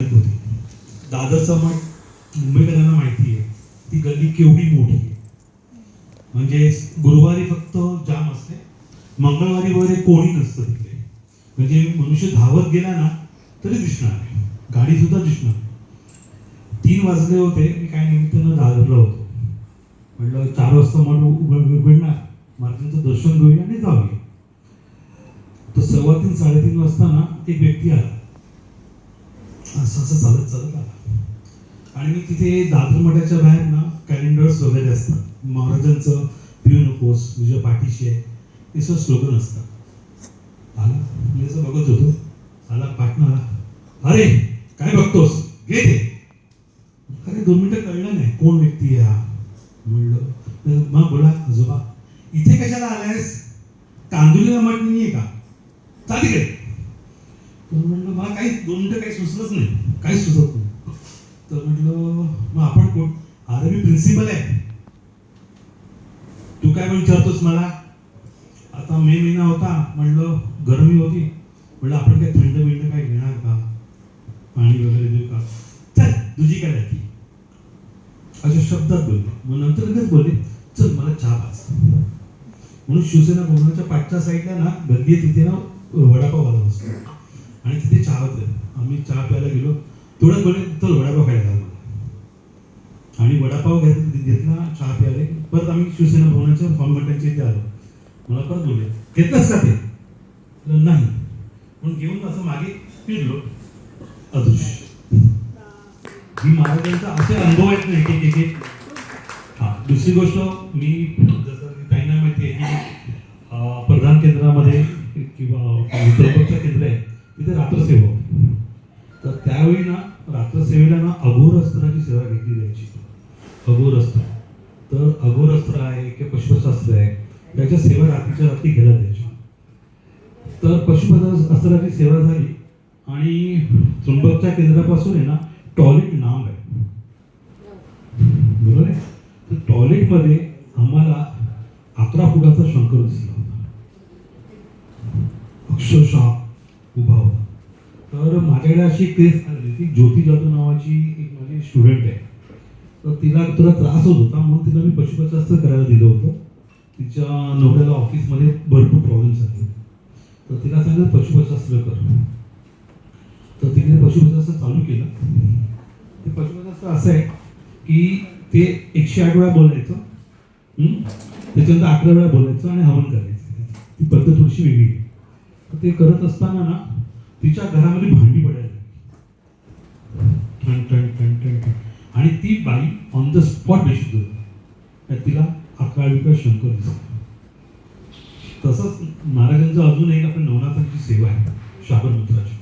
होती. दादरचा मठ मुंबईकरांना माहिती आहे, ती गल्ली केवढी मोठी आहे. म्हणजे गुरुवारी फक्त जाम असते, मंगळवारी वगैरे कोणी नसतं तिथे. म्हणजे मनुष्य धावत गेला ना तरी दिसणार नाही, गाडी सुद्धा दिसणार. 3 वाजले होते, मी काय निमित्तानं दादरला होतो. म्हटलं 4 वाजता मठ उघडणार, महाराजांचं दर्शन घेऊया आणि जाऊया. तर 3:15 3:30 वाजता ना एक व्यक्ती आला, असं असं चालत चालत आला. आणि मी तिथे दादर मठाच्या बाहेर ना कॅलेंडर्स वगैरे असतात, महाराजांचं पिऊ नकोस, तुझ्या पाठीशी आहे, हे सगळं स्लोगन असतात. आला, मी असं बघत होतो, आला पाटणार, अरे काय बघतोस, घे ते. अरे 2 मिनिटं कळलं नाही कोण व्यक्ती आहे हा. म्हणलं मग बोला, आजोबा इथे कशाला आलायस, कांदुलीला मठ नाहीये का, चाल तिकडे. तर म्हटलं मला काही 2 मिनिटं काही सुचलंच नाही, काही सुचत नाही. तर म्हटलं मग आपण कोण, अरे मी प्रिन्सिपल आहे, तू काय पण विचारतोस मला. आता मे महिना होता, म्हणलं गरमी होती, म्हणलं आपण काय थंड बिंड काय घेणार का, पाणी वगैरे देऊ का, चल तुझी काय राहती, अशा शब्दात बोलले. मग नंतर लगेच बोलले, चल मला चहा पाच. म्हणून शिवसेना भवनाच्या पाठच्या साईडला ना गर्दी आहे, तिथे ना वडापाववाला बसतो आणि तिथे चहा होते. आम्ही चहा प्यायला गेलो, थोडं बोलले चल वडापाव खायला मला. आणि वडापाव घेतला, चहा प्यायले. परत आम्ही शिवसेना भवनाच्या फॉर्मॅटांच्या इथे आलो. मला परत बोलले घेतलंच का ते, नाही. म्हणून घेऊन असं मागे फिरलो, अदृश्य. ही महाराजांचा असे अनुभव आहेत ना एक एक. हा, दुसरी गोष्ट, मी जसं काहींना माहिती आहे की प्रधान केंद्रामध्ये किंवा त्र्यंबकचं केंद्र आहे, तिथे रात्रसेवा. तर त्यावेळी ना रात्रसेवेला ना अघोरस्त्राची सेवा घेतली जायची. अघोरस्त्र, तर अघोरस्त्र आहे किंवा पशुपतास्त्र आहे, त्याच्या सेवा रात्रीच्या रात्री केल्या जायच्या. तर पशुपतास्त्राची सेवा झाली आणि त्र्यंबकच्या केंद्रापासून आहे ना टॉयलेट लांब आहे, बरोबर आहे. तर टॉयलेटमध्ये आम्हाला 11 फुटाचा शंकर दिसला होता, अक्षरशः उभा होता. तर माझ्याकडे अशी केस आली की ज्योती जाधव नावाची एक माझी स्टुडंट आहे. तर तिला थोडा त्रास होत होता, म्हणून तिला मी पशुपतास्त्र करायला दिलं होतं. तिच्या नवऱ्याला ऑफिसमध्ये भरपूर प्रॉब्लेम्स आले, तर तिला सांगितलं पशुपतास्त्र कर. तर तिने पशुपतास्त्र चालू केलं. ते पशुपतास्त्र असं आहे की ते 108 वेळा बोलायचं, त्याच्यानंतर 11 वेळा बोलायचं आणि हवन करायचं. ती पद्धत थोडीशी वेगळी आहे. तर ते करत असताना ना तिच्या घरामध्ये भांडी पडायला ठण ठण ठण ठण ठण, आणि ती बाई ऑन द स्पॉट बेशुद्ध होती. तिला 11 शंकर दिसला. तसंच महाराजांचं अजून एक आपण नवनाथांची सेवा आहे, शाबरमंत्राची.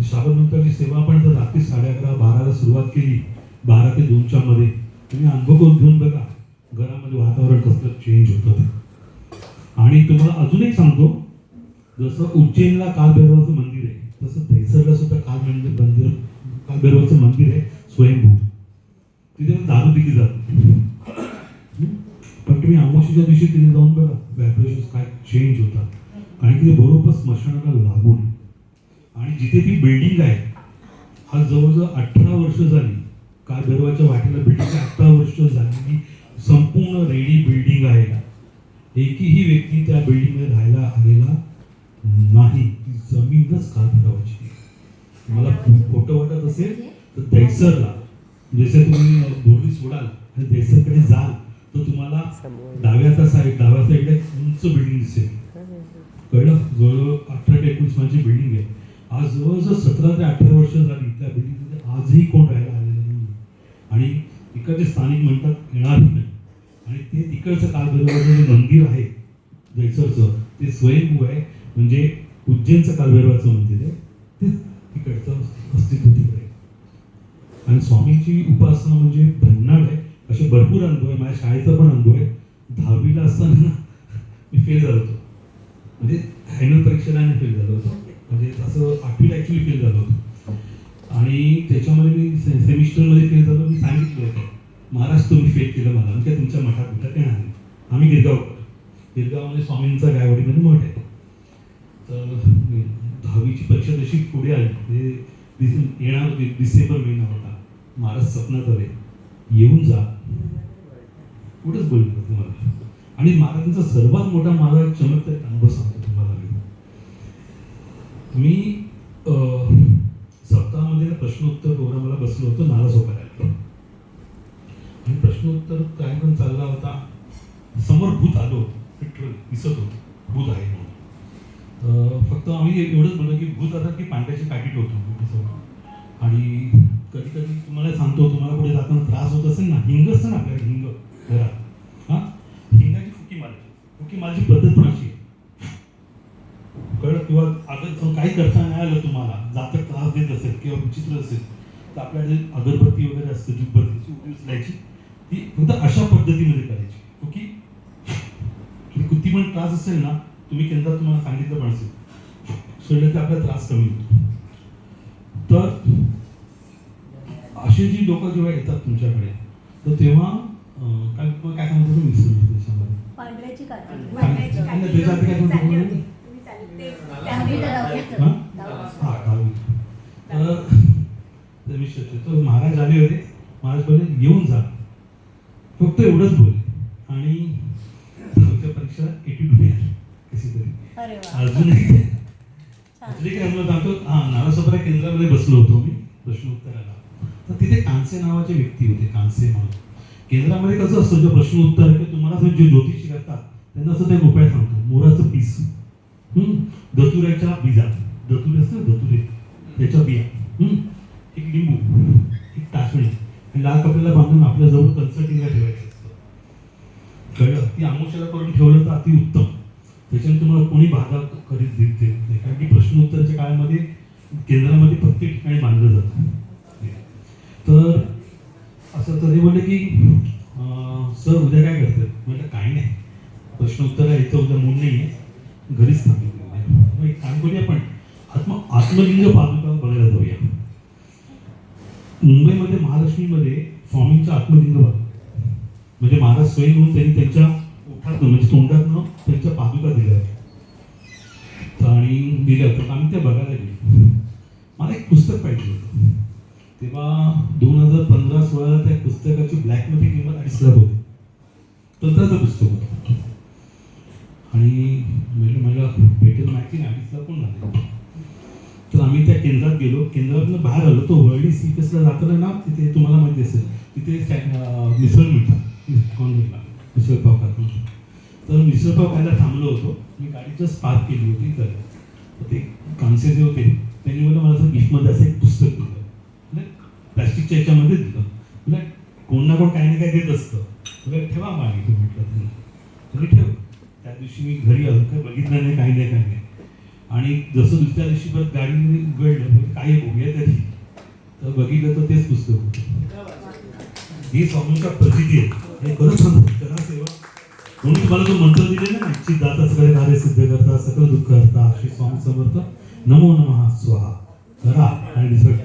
शाबरमंत्राची सेवा आपण जर रात्री 11:30 12ला सुरुवात केली, 12 ते 2च्या मध्ये, तुम्ही अनुभव करून घेऊन बघा घरामध्ये वातावरण कसलं चेंज होतं. आणि तुम्हाला अजून एक सांगतो, जसं उज्जैनला कालभैरवाचं मंदिर आहे, तसं दहिसरला सुद्धा कालभैरवाचं मंदिर आहे स्वयंभू. तिथे दारू दिली जाते, पण तुम्ही अमावस्येच्या दिवशी तिथे जाऊन बघा व्हायब्रेशन्स काय चेंज होतात. आणि तिथे बरोबर स्मशानाला लागून, आणि जिथे ती बिल्डिंग आहे, हा जवळजवळ 18 वर्ष झाली, कालभैरवाच्या वाटेला बिल्डिंग 18 वर्ष झालेली संपूर्ण रेडी बिल्डिंग आहे. एकही व्यक्ती त्या बिल्डिंगमध्ये राहायला आलेला नाही, ती जमीनच कालभैरवाची. मला फोटो वाटत असेल तर दहिसरला, जसे तुम्ही दोरी सोडाल आणि दहिसरकडे जाल तर तुम्हाला डाव्या साईडला एक उंच बिल्डिंग दिसेल, कळलं. जवळजवळ 18 ते 19 माझी बिल्डिंग आहे. आज जवळजवळ 17 ते 18 वर्ष झाली त्या बिल्डिंगमध्ये आजही कोण राहायला आलेलं नाही. आणि इकडचे स्थानिक म्हणतात येणारही नाही. आणि ते तिकडचं कालभैरवाचं जे मंदिर आहे दहिसरचं, ते स्वयंभू आहे. म्हणजे उज्जैनचं कालभैरवाचं मंदिर आहे, ते तिकडचं अस्तित्व तिकडे आहे. आणि स्वामींची उपासना म्हणजे भन्नाट आहे. असे भरपूर अनुभव आहे. माझ्या शाळेचा पण अनुभव आहे. 10वीला असताना मी फेल झालो होतो, म्हणजे फायनल परीक्षेला फेल झालो होतो. म्हणजे असं 8वीला ॲक्च्युली फेल झालो होतो. आणि त्याच्यामध्ये मी सेमिस्टरमध्ये फेल झालो. मी सांगितलं होतं, महाराज तुम्ही फेल केलं मला, म्हणजे तुमच्या मठात कुठं येणार नाही. आम्ही गिरगावमध्ये स्वामींचा गायवाडीमध्ये मठ आहे. तर 10वीची परीक्षा तशी पुढे आली, म्हणजे येणार होती, डिसेंबर महिना होता. महाराज स्वप्नात आले, येऊन जा. कुठंच बोलले तुम्हाला. आणि महाराजांचा सर्वात मोठा मला एक चमत्कारिक अनुभव सांगतो तुम्हाला. मी सप्ताहामध्ये प्रश्नोत्तर प्रोग्रामाला बसलो होतो नालासोपाऱ्याला. आणि प्रश्नोत्तर कार्यक्रम चालला होता. समोर भूत आलो होतं, लिटरली दिसत होतं भूत आहे म्हणून. फक्त आम्ही एवढंच बोललो की भूत आता की पांढऱ्याची काठी ठेवतो. आणि कधी कधी तुम्हाला सांगतो, तुम्हाला पुढे जाताना त्रास होत असेल ना, हिंग असतं ना आपल्याकडे, हिंग घरात, हां, हिंगाची फुकी मारायची पद्धत पण अशी आहे, कळलं. किंवा अगर काही करता नाही आलं तुम्हाला, जातं त्रास देत असेल किंवा विचित्र असेल, तर आपल्याकडे अगरबत्ती वगैरे असते, धूपबत्तीची उडी उचलायची, ती फक्त अशा पद्धतीमध्ये करायची. ओके, किती पण त्रास असेल ना, तुम्ही केंद्रात तुम्हाला सांगितलं पण असेल, सोडलं की आपला त्रास कमी होतो. तर अशी जी लोक जेव्हा येतात तुमच्याकडे, तर तेव्हा काय सांगतो तुम्ही त्याच्यामध्ये पांढऱ्याची काठी. तर महाराज आले होते. महाराज बोलले येऊन जा, फक्त एवढंच बोलले. आणि परीक्षा 82 कशी तरी अजूनही काय म्हणलं सांगतो. नालासोपारा केंद्रामध्ये बसलो होतो मी प्रश्नोत्तराला. तर तिथे कांसे नावाचे व्यक्ती होते, कांसे म्हणून. केंद्रामध्ये कसं असतं, जो प्रश्न उत्तर किंवा तुम्हाला जे ज्योतिषी करतात त्यांना असं ते उपाय सांगतो. मोराचं पीस, दतुऱ्याच्या बीजा, दतुरे असतं दतुरे, त्याच्या बिया, एक लिंबू, एक टाचणी आणि लाल कपड्याला बांधून आपल्या जवळ कन्सल्टिंगला ठेवायचं असतं. कळलं. ती आमुष्याला करून ठेवलं तर अतिउत्तम. त्याच्याने तुम्हाला कोणी बाधा करीत देत नाही. कारण की प्रश्नोत्तराच्या काळामध्ये केंद्रामध्ये प्रत्येक ठिकाणी बांधलं जातं. तर असं तरी बोलले की सर उद्या काय करतात. म्हटलं काही नाही, प्रश्नोत्तर यायचं उद्या मूड नाही आहे, घरीच थांबलो. एक काम करूया, आपण आत्मलिंग पादुका बघायला जाऊया. मुंबईमध्ये महालक्ष्मीमध्ये स्वामींचा आत्मलिंग पादुका, म्हणजे महाराज स्वयं म्हणून त्यांनी त्यांच्या ओठातनं म्हणजे तोंडातनं त्यांच्या पादुका दिल्या होत्या आणि दिल्या होत्या. आम्ही त्या बघायला गेलो. मला एक पुस्तक पाहिजे होतं. तेव्हा 2015-16 त्या पुस्तकाची ब्लॅकमध्ये किंमत 2.5 लाख होती. तंत्राचं पुस्तक होतं. आणि मला भेटेल माहिती नाही 2.5 लाख कोण झाले. तर आम्ही त्या केंद्रात गेलो. केंद्रातून बाहेर आलो. तो वर्ल्डी सीपीएसला जाताना ना, तिथे तुम्हाला माहिती असेल, तिथे मिसळ मिळतात. कॉर्नरला मिसळपाव खातो. तर मिसळपाव खायला थांबलो होतो. मी गाडीच पार्क केली होती. तर ते कांसे जे होते त्यांनी मला असं गिफ्टमध्ये असं एक पुस्तक दिलं. म्हणजे प्लॅस्टिकच्या याच्यामध्ये दिलं. म्हणजे कोण ना कोण काही ना काही देत असतं. म्हणजे ठेवा मागे तू म्हटलं त्यांना. तरी ठेव. त्या दिवशी मी घरी आलो, काही बघितलं नाही, काही नाही. आणि जसं दुसऱ्या दिवशी परत गाडीमध्ये उघडलं, काही बघूया तरी, तर बघितलं तर तेच पुस्तक होतं. ही स्वामींचा प्रसिद्धी आहे. हे खरंच सांगतो, करा सेवा. म्हणून तुम्हाला जो मंत्र दिले ना, इच्छित दाता सगळे कार्य सिद्ध करता, सकल दुःख करता, श्री स्वामी समर्थ, नमो नमः स्वाहा. करा आणि रिझल्ट